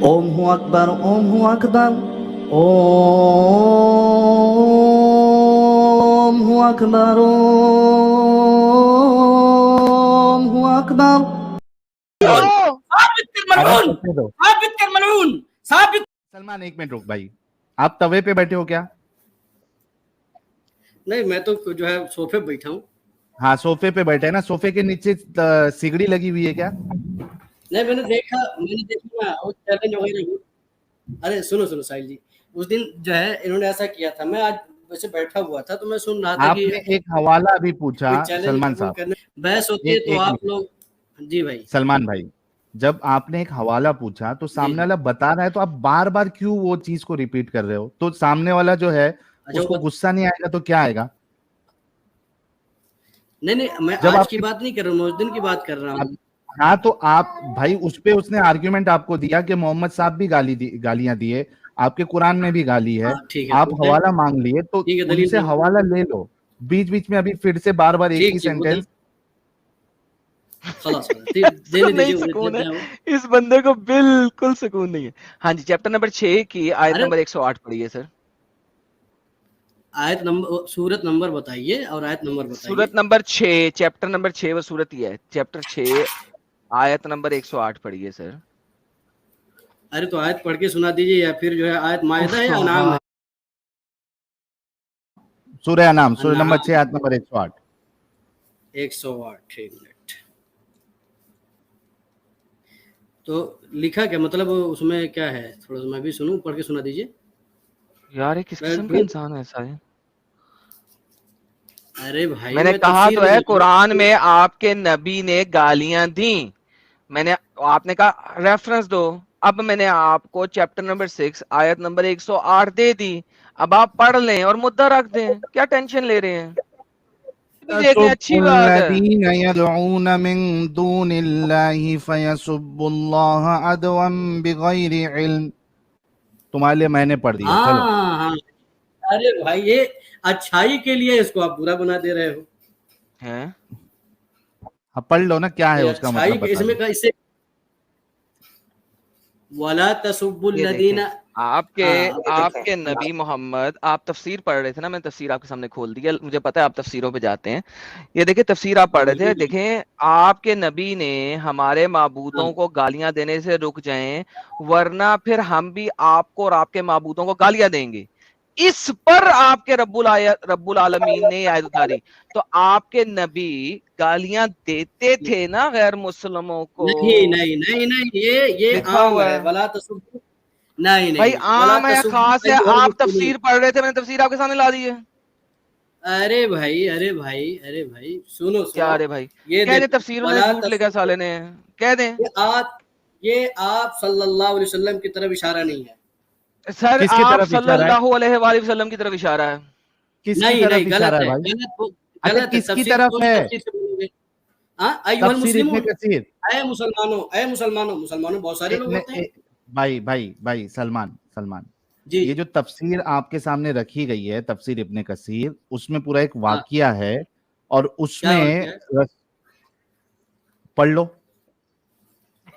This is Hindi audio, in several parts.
ओम हु अकबर, ओम हु अकबर, ओम हु अकबर, ओम हु अकबर। अरे मलऊन, सोचने दो। साबित कर मलऊन, साबित। सलमान एक मिनट रुक भाई, आप तवे पे बैठे हो क्या? नहीं, मैं तो जो है सोफे पे बैठा हूँ। हाँ सोफे पे बैठे हैं ना, सोफे के नीचे सिगड़ी लगी हुई है क्या? नहीं, मैंने देखा ना वो चैलेंज वगैरह। अरे सुनो सुनो साहिल जी, उस दिन जो है इन्होंने ऐसा किया था, मैं आज वैसे बैठा हुआ था तो मैं सुन रहा था कि आपने एक हवाला अभी पूछा कोई चैलेंज सलमान साहब, करने बहस होती है तो एक आप मिनट लोग। जी भाई। सलमान भाई, जब आपने एक हवाला पूछा तो जी सामने जी। वाला बता रहा है तो आप बार बार क्यों वो चीज को रिपीट कर रहे हो? तो सामने वाला जो है अच्छा उसको गुस्सा नहीं आएगा तो क्या आएगा? नहीं नहीं, मैं जब आज की आपकी बात नहीं कर रहा हूँ, मैं उस दिन की बात कर रहा हूँ। हाँ तो आप भाई उस पे उसने आर्ग्यूमेंट आपको दिया कि मोहम्मद साहब भी गालियां दिए, आपके कुरान में भी गाली है, हाँ ठीक है, आप तो हवाला मांग लिए तो ठीक है, दलील उनसे दो। हवाला ले लो। बीच बीच में अभी फिर से बार बार एक ही ठीक ठीक, वो सेंटेंस। खलास इसको देने नहीं दीजिए, सुकून देते है, हैं वो। इस बंदे को बिल्कुल सुकून नहीं है। हाँ जी, चैप्टर नंबर 6 की आयत अरे नंबर 108 पढ़िए सर। आयत नंबर, सूरत नंबर बताइए और आयत नंबर बताइए। सूरत नंबर 6, चैप्टर नंबर 6 वो सूरत ही है, चैप्टर 6 आयत नंबर 108 पढ़िए सर। अरे तो आयत पढ़ के सुना दीजिए, या फिर जो है आयत मायदा है या अनाम है? सूर्य नाम, सूर्य नंबर अनाम 6 आयत नंबर 108। 108, एक मिनट। तो लिखा क्या, मतलब उसमें क्या है, थोड़ा सा मैं भी सुनूं, पढ़ के सुना दीजिए। यार ये किस किस्म का मैं इंसान है ऐसा है? अरे भाई मैंने मैं कहा तफसीर तो में है नहीं कुरान में आपके नबी ने गालियां दी, मैंने आपने कहा रेफरेंस दो। अब मैंने आपको चैप्टर नंबर 6 आयत नंबर 108 दे दी, अब आप पढ़ लें और मुद्दा रख दें, क्या टेंशन ले रहे हैं? भी देख लें, अच्छी बात है। यसुब्बुल्लज़ीना यदऊन मिन दूनिल्लाहि फयसुब्बुल्लाह अदवन बिगैरि इल्म। तुम्हारे लिए मैंने पढ़ दिया, चलो। हाँ हाँ। अरे भाई ये अच्छाई के लिए इसको आप बुरा बना दे रहे हो। हैं? अब पढ़ लो ना, क्या है ये उसका अच्छाई मतलब के बता इसमें दो। का इससे वला तसुब्बुल ये देखें, लदीना। आपके हाँ आपके नबी मोहम्मद, आप तफसीर पढ़ रहे थे ना, मैंने तफसीर आपके सामने खोल दी है, मुझे पता है आप तफसीरों पे जाते हैं। ये देखिए तफसीर आप पढ़ रहे थे, बिल्कुल बिल्कुल। देखें आपके नबी ने हमारे माबूदों हाँ को गालियां देने से रुक जाएं, वरना फिर हम भी आपको और आपके माबूदों को गालियां देंगे। इस पर आपके रब्बुल आलमीन ने आयत उतारी। तो आपके नबी गालियां देते थे ना गैर मुस्लिमों को? नहीं नहीं नहीं नहीं, ये लिखा आम हुआ है, है वला तसुब्बु। नहीं नहीं भाई, नहीं, वला आम है या तसुब्बुल खास है? अय्युहल आप मुस्लिमीन। तफसीर पढ़ रहे थे, मैंने तफसीर आपके सामने ला दी है। अरे भाई अरे भाई अरे भाई, सुनो क्या सुनो। अरे भाई? ये कह दे देखो, तफसीरों ने वला झूठ लिखा तसुब्बु, साले ने, कह दे। ये आप ये आप सल्लल्लाहु अलैहि वसल्लम की तरफ इशारा नहीं है। सर किसकी आप तरफ इशारा है? सल्लल्लाहु अलैहि वसल्लम की तरफ इशारा है। किसकी नहीं नहीं, तरफ गलत इशारा है है, भाई? अच्छा गलत है, किसकी तफसीर तरफ पूरी है? तफसीर से बोलोगे। हाँ, अय्युहल तफसीर इब्ने मुस्लिमून। कसीर। अय मुसलमानों, अय मुसलमानों, मुसलमानों बहुत सारे लोग होते हैं। भाई भाई भाई सलमान सलमान, जी ये जी। जो तफसीर आपके सामने रखी गई है, तफसीर इब्ने कसीर, उसमें पूरा एक हाँ, वाकिया है और क्या उसमें वाक़या है? पढ़ लो।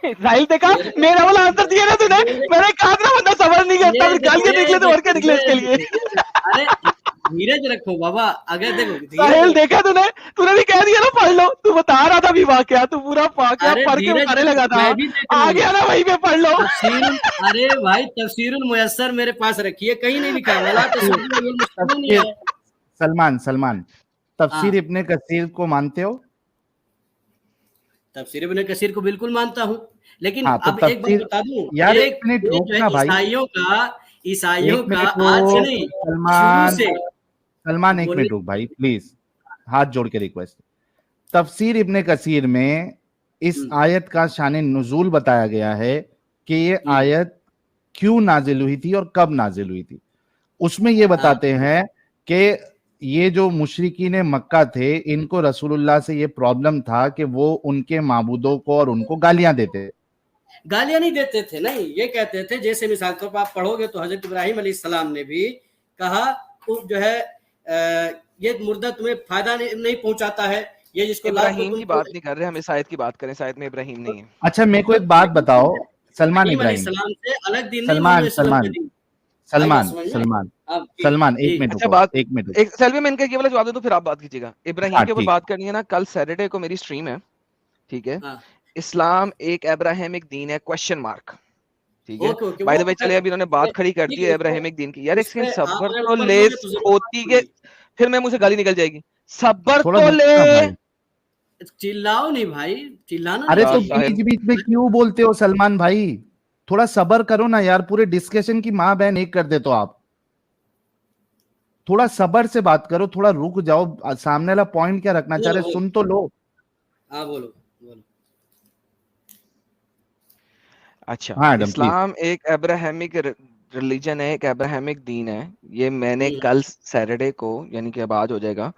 साहिल देखा, मेरे मेरा वाला आंसर दिया ना तूने। मेरे मैंने कहा था बंदा समझ नहीं सकता, ये फिर देखो, गालियां निकले तो और क्या निकले इसके लिए। ये देखो। अरे धीरज रखो बाबा, अगर देखो धीरज साहिल रखो। देखा तूने, तूने भी कह दिया ना पढ़ लो, तू बता रहा था भी वाकया, तू पूरा वाकया अरे पढ़ के धीरज बताने रखो, लगा था, मैं भी देख रहा आ हूँ। गया ना वहीं पे पढ़ लो। तफसीरुल, अरे भाई तफसीरुल मुयस्सर मेरे पास रखिए, कहीं नहीं लिखा वला तफसीर तसुब्बुल अय्युहल मुस्लिमून ही तफसीर है। सलमान सलमान, तफसीर हाँ, इब्ने कसीर को मानते हो? तफसीर इब्न कसीर को बिल्कुल मानता हूँ, लेकिन हाँ तो अब एक बात तफसीर, बता दूं, यार एक एक मिनट ये जो है रोकना भाई, ईसाइयों एक का मिनट आज से रोक नहीं, शुरू सलमान, से सलमान एक बोलने। मिनट रुक भाई प्लीज, हाथ जोड़ के रिक्वेस्ट। तफसीर इब्ने कसीर में इस हुँ, आयत का शान नुज़ूल बताया गया है कि ये जी, आयत क्यों नाजिल हुई थी और कब नाजिल हुई थी। उसमें ये हाँ, बताते हैं कि ये जो मुशरिकीन मक्का थे, इनको रसूलुल्लाह से ये प्रॉब्लम था कि वो उनके माबूदों को और उनको गालियां देते। गालियाँ नहीं देते थे, नहीं, ये कहते थे, जैसे मिसाल के तौर पर आप पढ़ोगे तो हज़रत इब्राहीम अलैहिस्सलाम ने भी कहा, वो जो है ये मुर्दा तुम्हें फ़ायदा नहीं पहुँचाता है, ये जिसको लात को इब्राहिम तुम की बात नहीं कर रहे हम, इस आयत की बात करें, इस आयत में इब्राहिम नहीं है। अच्छा मेरे को एक बात बताओ सलमान इब्राहिम इब्राहिम अलैहिस्सलाम से अलग दीन नहीं, सलमान उन्होंने समझ सलमान के दी। सलमान समझ में? सलमान अब ठीक, सलमान, एक ठीक। मिनट अच्छा रुको, बात, एक मिनट रुको। एक सेल्वी में इनका ये वाला जवाब दे दो फिर आप बात कीजिएगा। इब्राहिम हाँ के ऊपर ठीक, बात करनी है ना, कल सैटरडे को मेरी स्ट्रीम है, ठीक है। हाँ, इस्लाम एक अब्राहमिक दीन है, क्वेश्चन मार्क, ठीक है। ओके, ओके, बाय द वो वे चले, अभी इन्होंने बात खड़ी कर ठीक दी है, है उसपे अब्राहमिक दीन की। यार एक उसपे सेकंड, आप सब्र अगर तो ऊपर ले, बोलोगे तो ज़बान होती के, टूटेगी। फिर मैं मुझे गाली निकल जाएगी। सब्र थोड़ा तो रुको ले। ना भाई। चिल्लाओ नहीं भाई, चिल्लाना अरे नहीं यार तो चाहिए। साहिल, बीच बीच में क्यों बोलते हो सलमान भाई? थोड़ा सबर करो ना यार, पूरे डिस्कशन की माँ बहन एक कर दे तो आप। थोड़ा सबर से बात करो, थोड़ा रुक जाओ, सामने वाला पॉइंट क्या रखना चाह बोलो, रहे बोलो। सुन तो लो। हाँ, बोलो, बोलो। अच्छा, हाँ मैडम प्लीज। इस्लाम एक अब्राहमिक रिलीजन है, एक अब्राहमिक दीन है। ये मैंने हुँ, कल सैटरडे को, यानी कि अब आज हो जाएगा,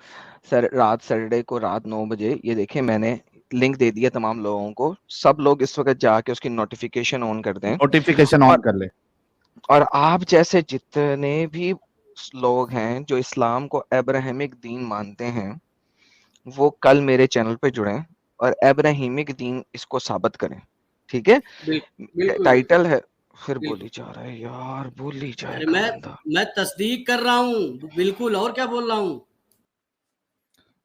रात सैटरडे को रात 9 बजे, ये देखिए मैंने लिंक दे दिया तमाम लोगों को। सब लोग इस वक्त जाके उसकी नोटिफिकेशन ऑन कर दें। नोटिफिकेशन ऑन और कर ले। और आप जैसे जितने भी लोग हैं जो इस्लाम को अब्राहमिक दीन मानते हैं, वो कल मेरे चैनल पे जुड़ें और अब्राहमिक दीन इसको साबित करें, ठीक है। बिल्कुल, बिल्कुल, टाइटल है, फिर बिल्कुल। बोली जा रहा है यार, बोली अरे जाएगा बंदा। मैं तस्दीक कर रहा हूँ, बिल्कुल, और क्या बोल रहा हूँ?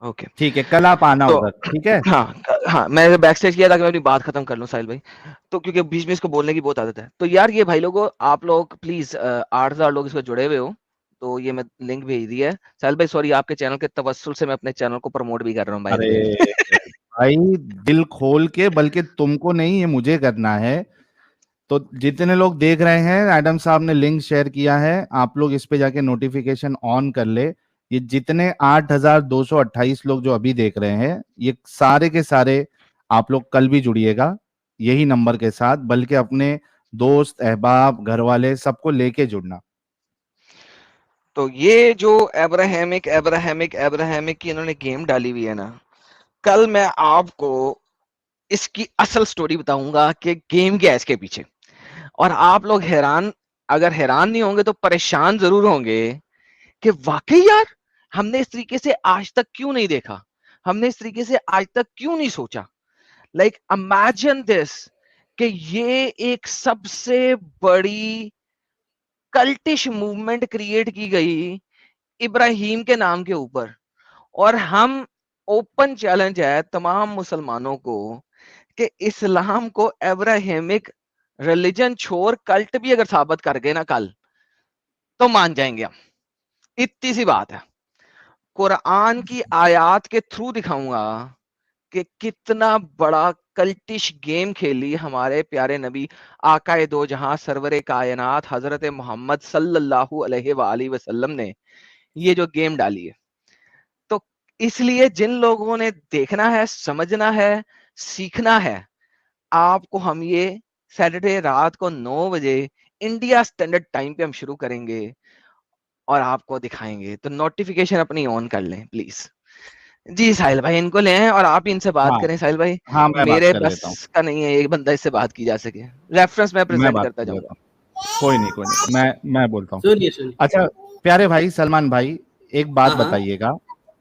ओके, ठीक है, कल आप आना तो उधर, ठीक है। हाँ, हाँ, मैं बैक स्टेज किया था कि मैं अपनी बात खत्म कर लूं साहिल भाई। तो क्योंकि बीच में इसको बोलने की बहुत आदत है, तो यार ये भाई लोगों, आप लोग प्लीज 8,000 लोग इसको जुड़े हुए हो, तो ये मैं लिंक भेज दिया है साहिल भाई। सॉरी, आपके चैनल के तवस्सुल से मैं अपने चैनल को प्रमोट भी कर रहा हूँ बाय द अरे वे। भाई, दिल खोल के, बल्कि तुमको नहीं, ये मुझे करना है। तो जितने लोग देख रहे हैं, एडम साहब ने लिंक शेयर किया है, आप लोग इस पे जाके नोटिफिकेशन ऑन कर ले। ये जितने 8,228 लोग जो अभी देख रहे हैं, ये सारे के सारे आप लोग कल भी जुड़िएगा यही नंबर के साथ, बल्कि अपने दोस्त अहबाब घर वाले सबको लेके जुड़ना। तो ये जो अब्राहमिक अब्राहमिक अब्राहमिक की इन्होंने गेम डाली हुई है ना, कल मैं आपको इसकी असल स्टोरी बताऊंगा कि गेम क्या है इसके पीछे। और आप लोग हैरान, अगर हैरान नहीं होंगे तो परेशान जरूर होंगे कि वाकई यार, हमने इस तरीके से आज तक क्यों नहीं देखा, हमने इस तरीके से आज तक क्यों नहीं सोचा। लाइक इमेजिन दिस, कि ये एक सबसे बड़ी कल्टिश मूवमेंट क्रिएट की गई इब्राहिम के नाम के ऊपर, और हम, ओपन चैलेंज है तमाम मुसलमानों को कि इस्लाम को अब्राहमिक रिलीजन छोड़ कल्ट भी अगर साबित कर गए ना कल, तो मान जाएंगे हम। इतनी सी बात है। कुरान की आयत के थ्रू दिखाऊंगा कि कितना बड़ा कल्टिश गेम खेली हमारे प्यारे नबी आकाए दो जहां सरवरे कायनात हजरत मोहम्मद सल्लल्लाहु अलैहि वसल्लम ने ये जो गेम डाली है। तो इसलिए जिन लोगों ने देखना है, समझना है, सीखना है, आपको हम ये सैटरडे रात को 9 बजे इंडिया स्टैंडर्ड टाइम पे हम शुरू करेंगे और आपको दिखाएंगे। तो नोटिफिकेशन अपनी ऑन कर लें प्लीज। जी साहिल भाई, इनको ले आएं और आप ही इनसे बात हाँ करें साहिल भाई। हाँ, मैं बात मेरे कर बस लेता हूँ। का नहीं है एक बंदा इससे बात की जा सके। रेफरेंस मैं मैं प्रेजेंट बात करता कर लेता जाऊंगा। हूँ। कोई नहीं, कोई नहीं, मैं बोलता हूँ। सुनिए, सुनिए। अच्छा, प्यारे भाई सलमान भाई, एक बात हाँ, हाँ। बताइएगा,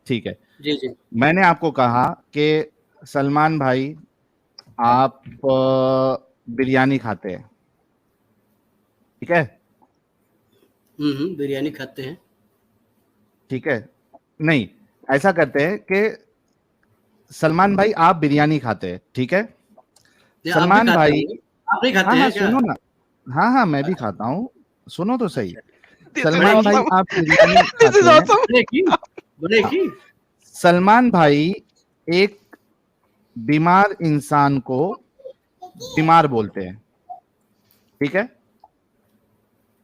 ठीक है। जी, जी। मैंने आपको कहा कि सलमान भाई, आप बिरयानी खाते हैं, ठीक है। बिरयानी खाते हैं। ठीक है, नहीं, ऐसा करते हैं कि सलमान भाई आप बिरयानी खाते हैं, ठीक है। नहीं, आप भी सलमान खाते भाई, होंगे? आप नहीं खाते हाँ हाँ हैं क्या? सुनो ना, हाँ हाँ मैं भी अच्छा, खाता हूँ, सुनो तो सही। अच्छा। दिस इज सलमान भाई ब्रेकिंग, ऑसम। आप बिरयानी दिस इज खाते हैं। ऑसम। ब्रेकिंग, हाँ, ब्रेकिंग। सलमान भाई एक बीमार इंसान को बीमार बोलते हैं, ठीक है।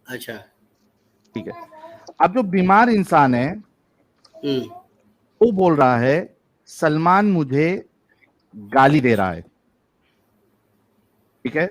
अच्छा। ठीक है, अब जो बीमार इंसान है हुँ। वो बोल रहा है सलमान मुझे गाली दे रहा है, ठीक है।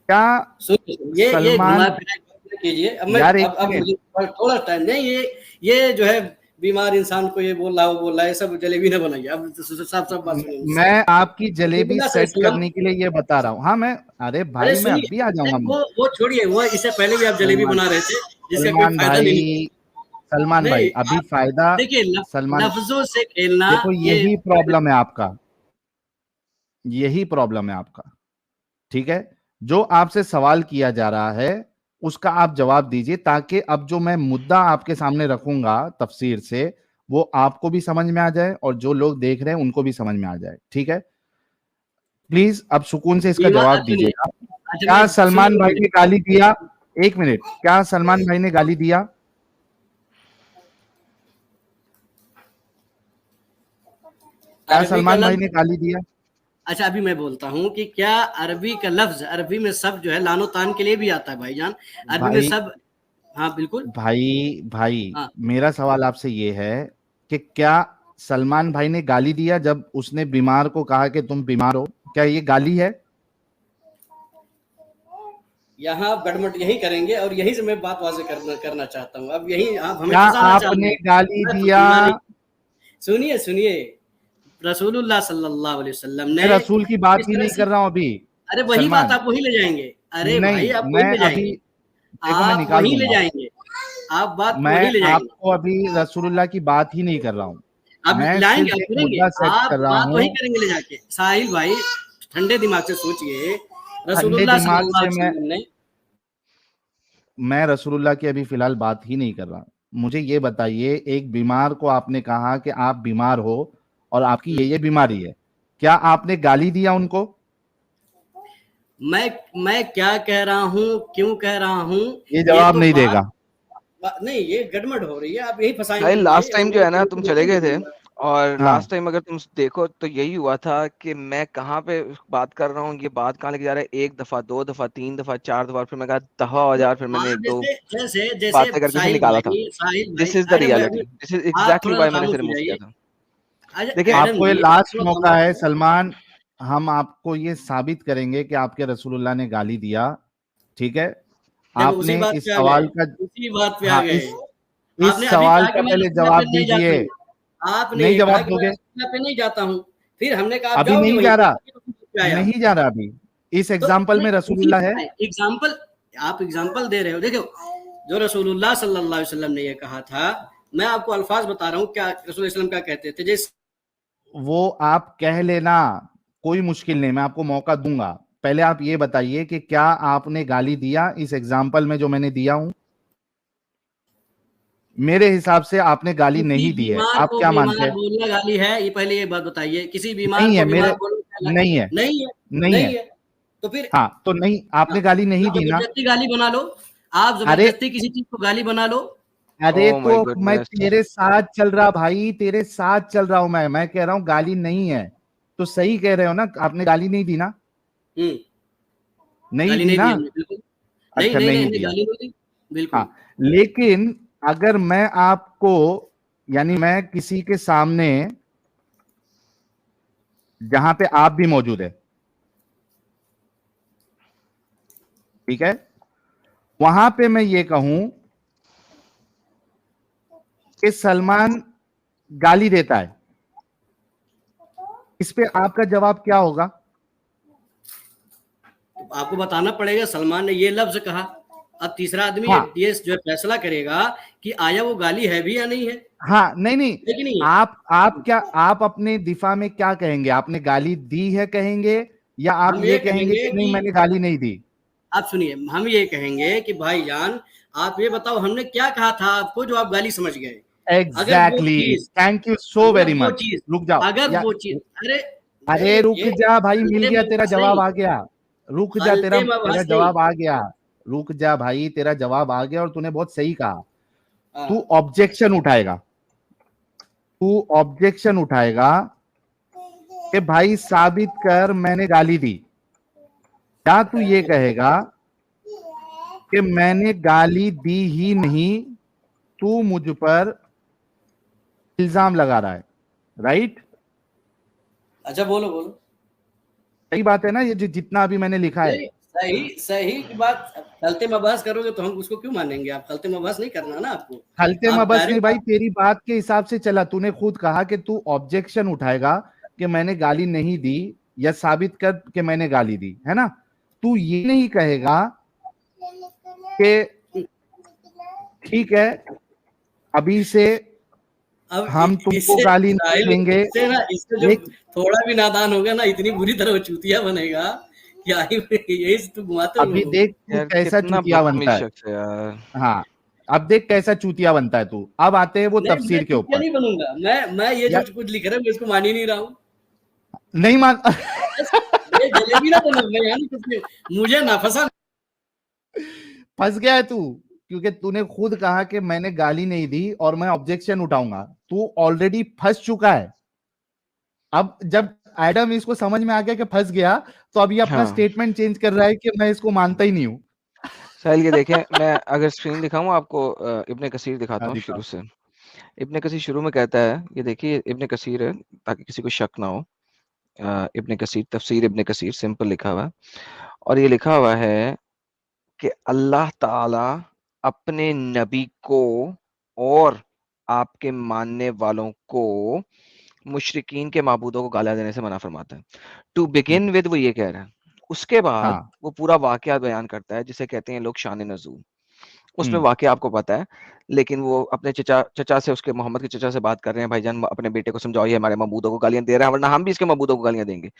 क्या सुनिए, ये सलमान, घुमा-फिरा के मत कीजिए। यार एक अब मिनट, मुझे थोड़ा टाइम नहीं, ये जो है बीमार इंसान को ये बोल रहा है, वो बोल रहा है, ये सब जलेबी ना बनाइए। अब साफ-साफ बात सुनिए मुझसे। मैं आपकी जलेबी रसूलुल्लाह सेट सल्लल्लाहु अलैहि वसल्लम, करने के लिए ये बता रहा हूँ। हाँ मैं, अरे अरे भाई मैं सुनिए, अब भी आ जाऊंगा। वो छोड़िए, वो इससे पहले भी आप जलेबी सलमान बना रहे थे, जिसका कोई सलमान फायदा नहीं भाई, सलमान भाई नहीं, अभी आप फायदा, देखिए सलमान, लफ्ज़ों से खेलना देखो ये यही प्रॉब्लम है आपका, यही प्रॉब्लम है आपका, ठीक है। जो आपसे सवाल किया जा रहा है उसका आप जवाब दीजिए, ताकि अब जो मैं मुद्दा आपके सामने रखूंगा तफसीर से, वो आपको भी समझ में आ जाए और जो लोग देख रहे हैं उनको भी समझ में आ जाए। ठीक है, प्लीज अब सुकून से इसका जवाब दीजिएगा। क्या सलमान भाई ने गाली दिया? एक मिनट, क्या सलमान भाई ने गाली दिया? क्या सलमान भाई ने गाली दिया? अच्छा, अभी मैं बोलता हूँ कि क्या अरबी का लफ्ज, अरबी में सब जो है लानो तान के लिए भी आता है भाईजान, अरबी में सब। हाँ बिल्कुल भाई हाँ। मेरा सवाल आपसे ये है कि क्या सलमान भाई ने गाली दिया जब उसने बीमार को कहा कि तुम बीमार हो? क्या ये गाली है? यहाँ आप गड़मट यही करेंगे और यही से मैं बात वाज़ेह करना चाहता हूँ। अब यही आप हमें क्या फंसाना चाहते आपने हैं। गाली दिया? सुनिए रसूलुल्लाह सल्लल्लाहु अलैहि वसल्लम ने मैं रसूल की बात इस ही तरह नहीं से, कर रहा हूं अभी। अरे वही सलमान, बात आप वही ले जाएंगे। अरे भाई नहीं, आप वही मैं ले अभी जाएंगे, देखो, मैं आप निकाल वही ले दूंगा। जाएंगे, आप बात मैं वही ले जाएंगे। आपको अभी रसूलुल्लाह की बात ही नहीं कर रहा हूं, आप मैं लाएंगे, सिर्फ आप एक करेंगे, मुद्दा सेट आप कर रहा बात वही हूं। करेंगे ले जाके। साहिल भाई ठंडे दिमाग से सोचिए, ठंडे रसूलुल्लाह दिमाग सल्लल्लाहु से अलैहि वसल्लम ने, मैं रसूलुल्लाह की अभी फिलहाल बात ही नहीं कर रहा। मुझे ये बताइए, एक बीमार को आपने कहा कि आप बीमार हो और आपकी ये बीमारी है, क्या आपने गाली दिया उनको? मैं क्या कह रहा हूँ, क्यों कह रहा हूँ, ये जवाब तो नहीं बात देगा। नहीं, ये गड़बड़ हो रही है, आप यही फंसाएंगे भाई मुझे लास्ट और टाइम जो मैं है ना तुम चले गए थे, और हाँ, लास्ट टाइम अगर तुम देखो तो यही हुआ था कि मैं कहाँ पे बात कर रहा हूँ, ये बात कहाँ लेके जा रहा है, एक दफा, दो दफा, तीन दफा, चार दफा, फिर मैं कहा दफा हो जा, फिर मैंने हाँ, एक दो जैसे जैसे बातें करके उसे साहिल निकाला था। भाई, दिस इज द अरे रियलिटी, दिस इज आप एग्जैक्टली थोड़ा व्हाई सा मैंने इसे खामोश हो रिमूव किया जाइए। था। अच्छा देखिए, एडम आपको ये जी, आप लास्ट थोड़ा मौका खामोश है हो जाइए। सलमान, हम आपको ये साबित करेंगे कि आपके रसूलुल्लाह ने गाली दिया। ठीक है, देखो उसी आपने बात इस पे आ गए, सवाल का, उसी बात पे आ हाँ, गए। इस आपने अभी सवाल कहा का कि मैं पहले रसूलुल्लाह पे जवाब नहीं जाता दीजिए। हूँ, आपने नहीं कहा जवाब कि मैं दोगे? रसूलुल्लाह पे नहीं जाता हूँ, फिर हमने कहा आप अभी जाओगे नहीं वहीं जा पे, रहा, पे आया। नहीं जा रहा अभी। इस तो एग्जाम्पल में नहीं, उसी रसूलुल्लाह है। एग्जाम्पल, आप एग्जाम्पल दे रहे हो। देखो, जो रसूलुल्लाह सल्लल्लाहु अलैहि वसल्लम ने ये कहा था, मैं आपको अल्फाज बता रहा हूँ क्या रसूल सल्लम क्या कहते थे। जैसे वो आप कह लेना, कोई मुश्किल नहीं, मैं आपको मौका दूंगा। पहले आप ये बताइए कि क्या आपने गाली दिया इस एग्जाम्पल में जो मैंने दिया हूं? मेरे हिसाब से आपने गाली किसी नहीं दी है। बीमार आप को क्या मानते बीमार हैं? बोलना गाली है? ये पहले ये बात बताइए, किसी बीमार नहीं को है बीमार मेरे, बोलना नहीं है, नहीं है, नहीं है। नहीं है। तो फिर हाँ, तो नहीं, हाँ, आपने गाली नहीं आप दी ना। जबरदस्ती गाली बना लो, आप अरे, जबरदस्ती किसी चीज को गाली बना लो। अरे ओह माय तो मैं गुडनेस। तेरे साथ चल रहा भाई, तेरे साथ चल रहा हूं मैं कह रहा हूं गाली नहीं है, तो सही कह रहे हो ना, आपने गाली नहीं दी ना? हम्म, नहीं गाली दी नहीं ना? दी हमने, बिल्कुल नहीं अच्छा, नहीं नहीं नहीं नहीं, दिया। गाली नहीं दी, बिल्कुल। हाँ, लेकिन अगर मैं आपको, यानी मैं किसी के सामने जहां पे आप भी मौजूद है, ठीक है, वहां पे मैं ये कहूं कि सलमान गाली देता है, इस पे आपका जवाब क्या होगा? तो आपको बताना पड़ेगा सलमान ने ये लफ्ज कहा। अब तीसरा आदमी हाँ, ये जो फैसला करेगा कि आया वो गाली है भी या नहीं है, हाँ, नहीं नहीं, है कि नहीं है। आप क्या, आप अपने दिफा में क्या कहेंगे? आपने गाली दी है कहेंगे, या आप हम ये ये कहेंगे कहेंगे कि नहीं कि, मैंने गाली नहीं दी? आप सुनिए, हम ये कहेंगे कि भाईजान आप ये बताओ हमने क्या कहा था आपको जो आप गाली समझ गए। अगर वो एग्जैक्टली, चीज, थैंक यू सो अगर वेरी वो मच। चीज, रुक जाओ, अगर या वो चीज, अरे अरे रुक ये जा भाई, मिल खलते गया, तेरा मबहस जवाब नहीं, आ गया। रुक जा, तेरा खलते तेरा मबहस नहीं। जवाब आ गया। रुक जा भाई, तेरा जवाब आ गया और तूने बहुत सही कहा। तू हाँ, ऑब्जेक्शन उठाएगा, तू ऑब्जेक्शन उठाएगा कि भाई साबित कर मैंने गाली दी, या तू ये कहेगा कि मैंने गाली दी ही नहीं, तू मुझ पर इल्जाम लगा रहा है। राइट? अच्छा बोलो बोलो। सही बात है ना, ये जितना अभी मैंने लिखा है? नहीं, सही सही की बात। खलते मबहस करोगे तो हम उसको क्यों मानेंगे? आप खलते मबहस नहीं करना ना आपको, हलते में आप बस नहीं डायरेक्ट। भाई, तेरी बात के हिसाब से चला। तूने खुद कहा कि तू ऑब्जेक्शन उठाएगा कि मैंने गाली नहीं दी, या साबित कर कि मैंने गाली दी, है ना? तू ये नहीं कहेगा कि ठीक है, अभी से अब हम तुमको इससे गाली नहीं साहिल, देंगे। इससे ना, इससे जो एक, थोड़ा भी नादान होगा ना, इतनी बुरी तरह चूतिया बनेगा यही से तू घुमाते हो अभी लोगों को। देख तू यार कैसा कितना चूतिया बदतमीज बनता है। शख्स है यार। हाँ, अब देख कैसा चूतिया बनता है तू। अब आते हैं वो नहीं, मैं तफसीर के चुतिया ऊपर। नहीं बनूंगा। मैं ये जो यार कुछ लिख रहा है मैं इसको मान ही नहीं रहा हूँ। नहीं मान बस ये जलेबी ना बनो, मैं यहाँ नहीं कुछ नहीं, मुझे ना फंसा। फंस गया है तू, क्योंकि तूने खुद कहा कि मैंने गाली नहीं दी और मैं ऑब्जेक्शन उठाऊंगा। तू ऑलरेडी फंस चुका है। अब जब एडम इसको समझ में आ गया कि फंस गया, तो अब ये अपना हाँ स्टेटमेंट चेंज कर रहा है कि मैं इसको मानता ही नहीं हूं। साहिल ये देखें, मैं अगर स्क्रीन दिखाऊं आपको, इब्ने कसीर दिखाता हाँ, हूँ दिखा। शुरू से। इब्ने कसीर शुरू में कहता है, ये देखिए इब्ने कसीर है ताकि किसी को शक ना हो। इब्ने कसीर, तफसीर इब्ने कसीर सिंपल लिखा हुआ है, और ये लिखा हुआ है कि अल्लाह ताला अपने नबी को और आपके मानने वालों को मुशरिकीन के माबूदों को गालियां देने से मना फरमाता है। टू बिगिन विद वो ये कह रहा है, उसके बाद हाँ। वो पूरा वाकया बयान करता है जिसे कहते हैं लोग शान नज़ूल। उसमें हम्म। वाकया आपको पता है, लेकिन वो अपने चचा से, उसके मोहम्मद के चचा से बात कर रहे हैं, भाईजान अपने बेटे को समझाओ, ये हमारे मबूदों को गालियां दे रहा है, वरना हम भी इसके मबूदों को गालियां देंगे।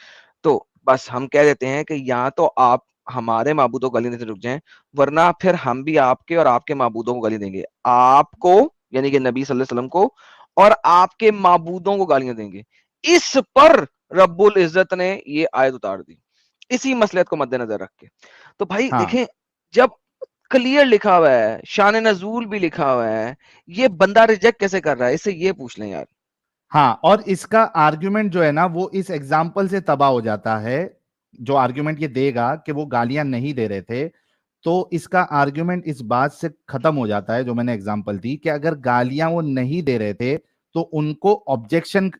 तो बस हम कह देते हैं कि या तो आप हमारे माबूदों को गाली देने से रुक जाएं, वरना फिर हम भी आपके और आपके माबूदों को गाली देंगे, आपको यानी कि नबी सल्लल्लाहु अलैहि वसल्लम को और आपके माबूदों को गालियां देंगे। इस पर रब्बुल इज्जत ने ये आयत उतार दी, इसी मसलियत को मद्देनजर रख के। तो भाई हाँ। देखें, जब क्लियर लिखा हुआ है, शान नजूल भी लिखा हुआ है, ये बंदा रिजेक्ट कैसे कर रहा है, इससे ये पूछ लें यार। हाँ, और इसका आर्ग्यूमेंट जो है ना वो इस एग्जाम्पल से तबाह हो जाता है। जो आर्ग्यूमेंट ये देगा कि वो गालियां नहीं दे रहे थे, तो इसका आर्ग्यूमेंट इस बात से खत्म हो जाता है जो मैंने एग्जांपल दी कि अगर गालियां वो नहीं दे रहे थे तो उनको ऑब्जेक्शन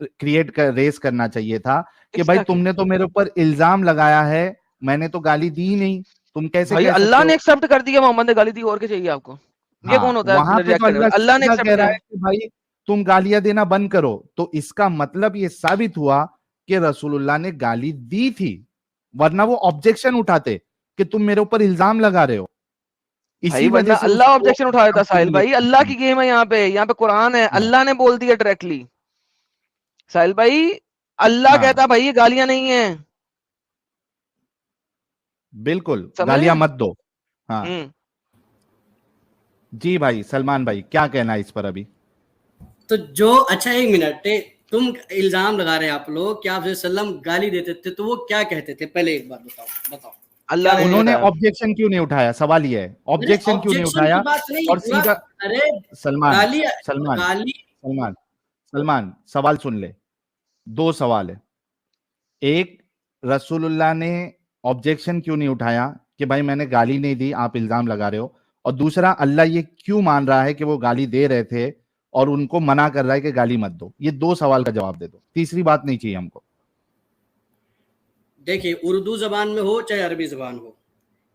क्रिएट कर रेस करना चाहिए था कि भाई Exactly. तुमने तो मेरे ऊपर इल्जाम लगाया है, मैंने तो गाली दी नहीं, तुम कैसे भाई कह सकते अल्लाह ने हो। एक्सेप्ट कर दिया, मोहम्मद ने गाली दी, और क्या चाहिए आपको? ये कौन हाँ, होता वहां है पे तो रिजेक्ट करने अल्लाह वाला? अल्लाह ने सीधा एक्सेप्ट कह रहा किया। है कि भाई तुम गालियां देना बंद करो। तो इसका मतलब ये साबित हुआ कि रसूलुल्लाह ने गाली दी थी, वरना वो ऑब्जेक्शन उठाते कि तुम मेरे ऊपर इल्जाम लगा रहे हो। भाई इसी वरना वजह से अल्लाह उसको ऑब्जेक्शन उठा देता साहिल भाई, अल्लाह की गेम है यहाँ पे कुरान है, हाँ, अल्लाह ने बोल दिया डायरेक्टली। साहिल भाई अल्लाह हाँ, कहता भाई ये गालियां नहीं है। बिल्कुल समझ रहे गालियां हैं? मत दो। हाँ हम्म। जी भाई, सलमान भाई क्या कहना है इस पर अभी। तो जो अच्छा एक मिनट, तुम इल्जाम लगा रहे हैं आप लोग कि आप सल्लम गाली देते थे, तो वो क्या कहते थे पहले एक बार बताओ बताओ। क्या अल्लाह ने नहीं उन्होंने बताया। ऑब्जेक्शन क्यों नहीं उठाया, सवाल ये है, अरे ऑब्जेक्शन क्यों नहीं ऑब्जेक्शन की उठाया। बात नहीं और पूरा। सीधा अरे सलमान गाली सलमान गाली सलमान सलमान सवाल सुन ले। दो सवाल है। एक, रसूलुल्लाह ने ऑब्जेक्शन क्यों नहीं उठाया कि भाई मैंने गाली नहीं दी, आप इल्जाम लगा रहे हो। और दूसरा, अल्लाह ये क्यों मान रहा है कि वो गाली दे रहे थे और उनको मना कर रहा है कि गाली मत दो। ये दो सवाल का जवाब दे दो, तीसरी बात नहीं चाहिए हमको। देखिए, उर्दू जबान में हो चाहे अरबी जबान हो,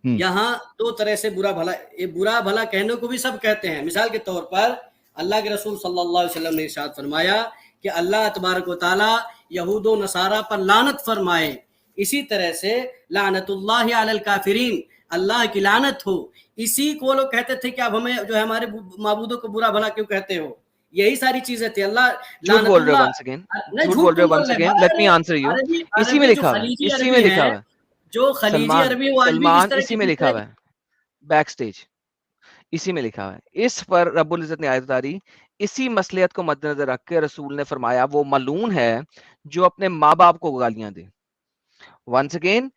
यहाँ दो तरह से बुरा भला, ये बुरा भला कहने को भी सब कहते हैं। मिसाल के तौर पर अल्लाह के रसूल सल्लल्लाहु अलैहि वसल्लम ने इरशाद फरमाया कि अल्लाह तबारक व तआला यहूद व नसारा पर लानत फरमाए। इसी तरह से लानतुल्लाहि अलल काफिरीन, अल्लाह की लानत हो। इसी को लोग कहते थे कि आप हमें जो है हमारे माबूदों को बुरा भला क्यों कहते हो। यही सारी चीजें थी। अल्लाह झूठ बोल रहे हो लानतुल्लाह, वंस अगेन, नहीं झूठ झूठ बोल रहे क्यों हो बोल वंस रहे अगेन, हैं लेट मी भाई। Answer you. अरबी इसी में अरबी जो लिखा हुआ है, खलीजी इसी में अरबी लिखा है, हुआ है। जो खलीजी सलमान अरबी वो आज भी सलमान इसी में किस लिखा तरह हुआ है, बैक स्टेज इसी में लिखा हुआ है। इस पर रब्बुल इज्जत ने आयत उतारी, इसी मसलियत को मद्देनजर रख के रसूल ने फरमाया वो मलून है जो अपने माँ बाप को गालियां दे। वंस अगेन,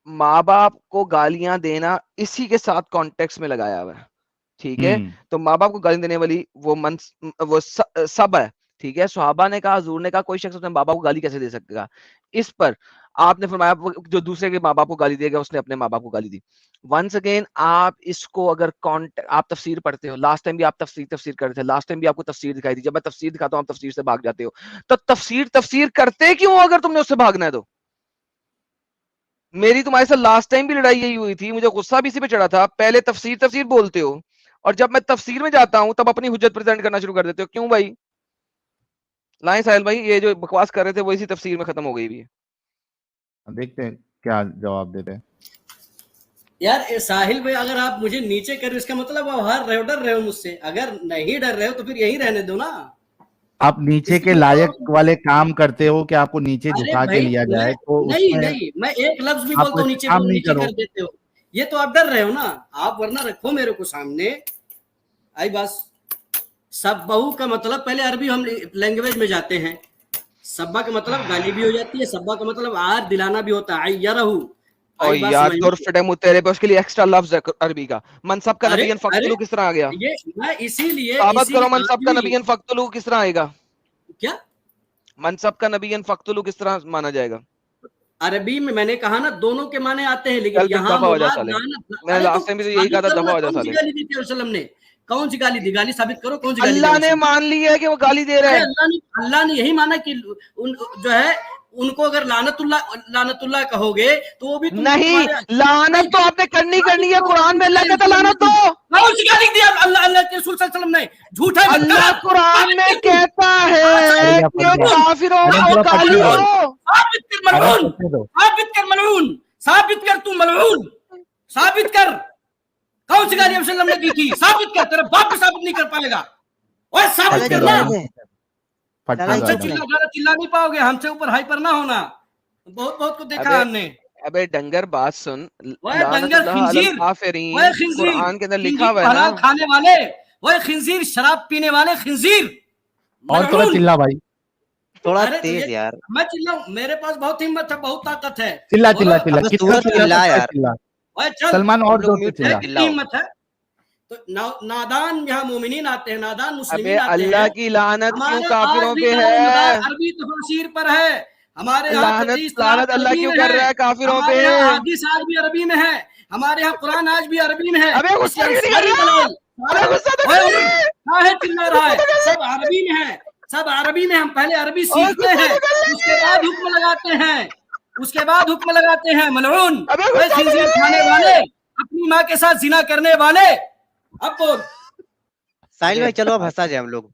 माँ बाप को गालियां देना इसी के साथ कॉन्टेक्स्ट में लगाया हुआ है, ठीक है। तो माँ बाप को गाली देने वाली वो सब है, ठीक है। सुहाबा ने कहा, हुजूर ने कहा, कोई शख्स अपने माँ बाप को गाली कैसे दे सकता। इस पर आपने फरमाया जो दूसरे के माँ बाप को गाली देगा उसने अपने माँ बाप को गाली दी। वंस अगेन, आप इसको अगर आप तफसीर पढ़ते हो, लास्ट टाइम भी आप तफसीर कर रहे थे, लास्ट टाइम भी आपको तफसीर दिखाई दी। जब मैं तफसीर दिखाता हूँ आप तफसीर से भाग जाते हो, तो तफसीर करते क्यों अगर तुमने उससे भागना है तो। मेरी तुम्हारे साथ लास्ट टाइम भी लड़ाई यही हुई थी, मुझे गुस्सा भी इसी पे चढ़ा था। पहले तफसीर बोलते हो और जब मैं तफसीर में जाता हूं तब अपनी हुज्जत प्रेजेंट करना शुरू कर देते हो। क्यों भाई? लाएं साहिल भाई, ये जो बकवास कर रहे थे वो इसी तफसीर में खत्म हो गई भी है। देखते हैं क्या जवाब देते हैं। यार साहिल भाई, अगर आप मुझे नीचे कर रहे हो इसका मतलब आप हार रहे हो, डर रहे हो मुझसे। अगर नहीं डर रहे हो तो फिर यही रहने दो ना। आप नीचे के लायक वाले काम करते हो कि आपको नीचे अरे झुका के भाई लिया जाए, तो नहीं उसमें नहीं, मैं एक लफ्ज भी आप बोलता हूँ वैसे नीचे काम बोल नहीं नीचे करो। कर देते हो, ये तो आप डर रहे हो ना आप, वरना रखो मेरे को सामने। आई बस सब्बहू का मतलब, पहले अरबी हम लैंग्वेज में जाते हैं, सब्बा का मतलब गाली भी हो जाती है, सब्बा का मतलब आर दिलाना भी होता है, अय्यरहू। और आई बात यार समझ तुर में? फिटे मुतेरे पे उसके लिए एक्स्ट्रा लफ्ज है अरबी का। मनसब का अरे नबीयन अरे फक्तुलू किस तरह आ गया? ये मैं इसीलिए साबित करो इसीलिए आज मनसब का भी नबीयन फक्तुलू किस तरह आएगा? क्या मनसब का नबीयन फक्तुलू किस तरह माना जाएगा? अरबी में मैंने कहा ना दोनों के माने आते हैं, लेकिन चल फिर यहाँ दफा हो जा मुराद साले। लानत। मैंने अरे तो लास्ट टाइम भी तो यही कहा साबित था, करो दफा ना, हो जा कौन सी साले। गाली दी थी वसल्लम ने, कौन सी गाली दी, गाली साबित करो कौन सी गाली दी अल्लाह ने वसल्लम। मान लिया है कि वो गाली दे रहे अरे हैं। अल्लाह ने यही माना कि जो है उनको अगर लानतुल्लाह कहोगे तो वो भी नहीं, तुम्हारे लानत तो आपने करनी करनी है। कुरान में अल्लाह कहता है लानत दो। कौन सी गाली दी अल्लाह के रसूल सल्लल्लाहु अलैहि वसल्लम ने, झूठा है, अल्लाह कुरान में कहता है पढ़ कि दिया। काफिरों मैडम को पूरा पढ़ गाली दिया। दो। साबित कर मैडम मलऊन, पढ़ने दो। साबित कर मलऊन, साबित कर तू मलऊन, साबित कर कौन सी गाली वसल्लम ने दी थी, साबित कर, तेरा बाप भी साबित नहीं कर पाएगा। ओए साबित पढ़ने करना, दो, पढ़ने दो हमसे मैडम। चिल्ला नहीं पाओगे, हमसे ऊपर हाइपर ना होना, बहुत बहुत को देखा हमने। अबे डंगर बात सुन। वह डंगर खिंजीर, वह खिंजीर, कुरान के अंदर लिखा खिंजीर हुआ को है ना। हलाल खाने वाले, वह खिंजीर शराब पीने वाले खिंजीर, और थोड़ा मलऊन। चिल्ला भाई, थोड़ा अरे तो तेज ये यार। मैं चिल्लाऊं, मेरे पास बहुत हिम्मत है, बहुत ताकत है। चिल्ला बोलो, चिल्ला चिल्ला, अबे कितना सूरज चिल्ला चिल्ला सकता है यार। चिल्ला। ओए चल, सलमान और तुम लोग जोर से म्यूट चिल्ला। करके चिल्लाओ। हिम्मत है तो नादान यहाँ मोमिनीन आते हैं, नादान अबे मुस्लिमीन आते अल्लाह हैं। की लानत क्यों हमारे आज काफिरों भी पे दारोमदार है? अरबी तफसीर पर है, हमारे यहाँ लानत तदरीस लानत अल्लाह अरबी क्यों में कर है, रहा है काफिरों पे? हमारे यहाँ हदीस आज भी अरबी में है, हमारे यहाँ कुरान आज भी अरबी में है। अबे गुस्सा क्यों नहीं कर अंसारी रहा? दलाल अबे गुस्सा तो ओए कर ओए, ले। काहे चिल्ला रहा है, गुस्सा तो कर ले। सब अरबी में है, सब अरबी में। हम पहले अरबी ओए सीखते गुस्सा हैं, तो कर उसके ले। बाद हुक्म लगाते हैं, उसके बाद हुक्म लगाते हैं। मलऊन, अबे ओए गुस्सा तो खिंजीर कर खाने ले। वाले, अपनी माँ के साथ जिना करने वाले। अब बोल, साहिल भाई चलो अब हंसा जाए हम लोग।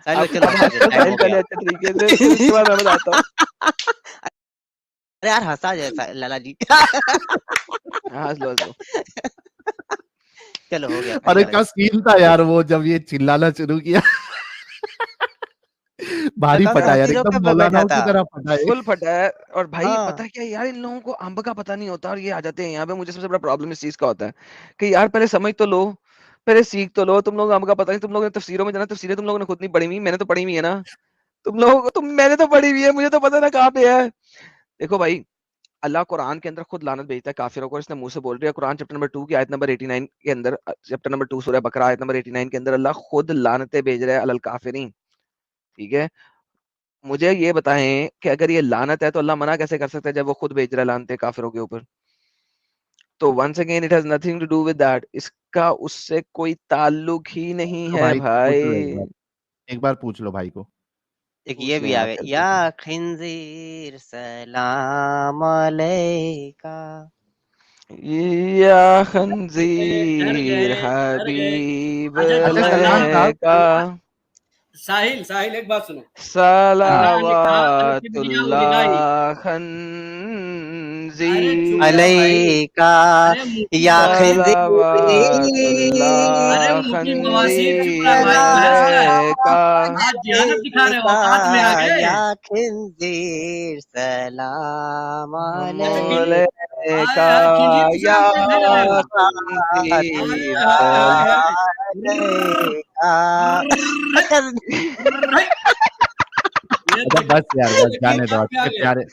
साहिल भाई अब चलो हंसा जाए, टाइम हो पहले गया। अच्छे तरीके से, फिर उसके बाद मैं बताता हूँ। अरे यार हंसा जाए लाला जी। हंस लो हंस लो। चलो हो गया। अरे क्या सीन था यार वो, जब ये चिल्लाना शुरू किया। भारी मैं फटा यार, हंसी रोक एकदम के बैठा मौलानाओं की था। तरह फटा है। फुल फटा है। और भाई हाँ। पता है क्या यार, इन लोगों को अंब का पता नहीं होता और ये आ जाते हैं यहाँ पे। मुझे सबसे बड़ा प्रॉब्लम इस चीज का होता है कि यार पहले समझ तो लो, पहले सीख तो लो। तुम लोग अंब का पता नहीं, तुम लोगों ने तफसीरों में जाना, तफसीरें तुम लोगों ने खुद नहीं पढ़ी हुई, मैंने तो पढ़ी हुई है ना। मैंने तो पढ़ी हुई है, मुझे तो पता ना कहाँ पे है। देखो भाई, अल्लाह कुरान के अंदर खुद लानत भेजता है काफिरों को, इसने मुंह से बोल रही है। कुरान चैप्टर नंबर 2 की आयत नंबर 89 के अंदर, चैप्टर नंबर 2 सूरह बकरा आयत नंबर 89 के अंदर अल्लाह खुद लानतें भेज रहा है अलल काफिरीन। ठीक है, मुझे ये बताएं कि अगर ये लानत है तो अल्लाह मना कैसे कर सकता है जब वो खुद भेज रहा है लानतें काफिरों के ऊपर? तो once again it has nothing to do with that, इसका उससे कोई ताल्लुक ही नहीं तो है भाई को पूछ लो भाई। एक बार पूछ लो भाई को। एक पूछ ये लो भी आ आप गया, जल्दी या से। खिंजीर सलाम अलैका। या डर खंजीर गए, डर गए। हबीब अच्छा अच्छा चलो, सलमान साहब, का साहिल साहिल एक बात सुनो, हाँ अल्लाह ने कहा अल-किब्रिया लिल्लाही। सलावातुल्लाह अरे चुप खंजीर, रहो भाई, अलैका अरे मुंह की या बवासीर, अरे सलावातुल्लाह मुंह की बवासीर, चुप रहा खंजीर भाई, बहस क्या है? का। आज जिहादत दिखा रहे हो, औकात में आ गए। या खिंजीर सलाम अच्छा मोले का खिंजीर को या सलाम भेज रहे हो। खंजीर ये अच्छा बस यार, बस जाने दो। औकात में आ अच्छे गए, प्यारे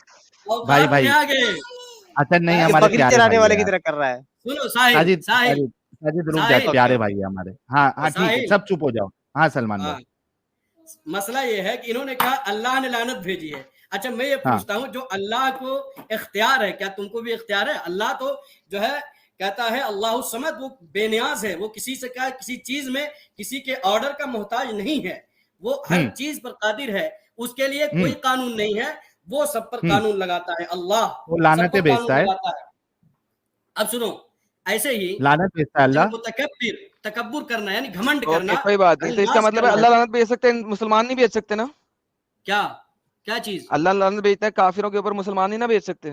भाई औकात भाई, में आ गए। अच्छा नहीं अरे हमारे बकरी प्यारे चराने भाई है वाले की यार। तरह कर रहा है। सुनो साहिल साजिद साहिल साजिद साजिद रुक जा, साहिल प्यारे भाई है हमारे। हाँ हाँ ठीक है, साहिल, सब चुप हो जाओ। हाँ सलमान हाँ, भाई। मसला ये है कि इन्होंने कहा अल्लाह ने लानत भेजी है। अच्छा मैं ये हाँ पूछता हूँ, जो अल्लाह को इख्तियार है, क्या तुमको भी इख्तियार है? अल्लाह तो जो है कहता है अल्लाह समद, वो बेनियाज है, वो किसी से क्या, किसी चीज में किसी के ऑर्डर का मोहताज नहीं है, वो हर चीज पर कादिर है, उसके लिए कोई कानून नहीं है, वो सब पर कानून लगाता है। अल्लाह वो लानतें सबको भेजता कानून है, लगाता है। अब सुनो, ऐसे ही लानत भेजता है जब अल्लाह। मुतकब्बिर, तकब्बुर करना यानी घमंड ओके करना, कोई बात नहीं, तो इसका नाज मतलब है करना, अल्लाह लानत भेज सकते हैं, मुसलमान नहीं भेज सकते ना? क्या क्या चीज? अल्लाह लानत भेजता है काफिरों के ऊपर, मुसलमान नहीं ना भेज सकते?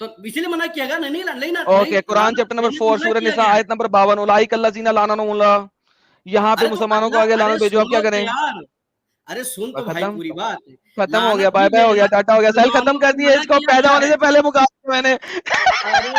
तो इसीलिए मना किया गया, नहीं नहीं नहीं ओके, कुरान चैप्टर नंबर 4 सूरह निसा आयत नंबर 52, उलाइक अल्लज़ीना लानहुमुल्लाह। यहाँ पे अरे तो मुसलमानों को अल्लाह, आगे अरे लानत भेजो, अब क्या सुनो तो करें? यार, अरे सुन तो भाई खत्म पूरी बात। खत्म हो लानत गया, भी बाय बाय हो गया, बेइज्जत टाटा हो गया। साहिल खत्म मुसलमानों कर को दिया मना इसको, किया पैदा गया होने है। से पहले मुका दिया मैंने। अरे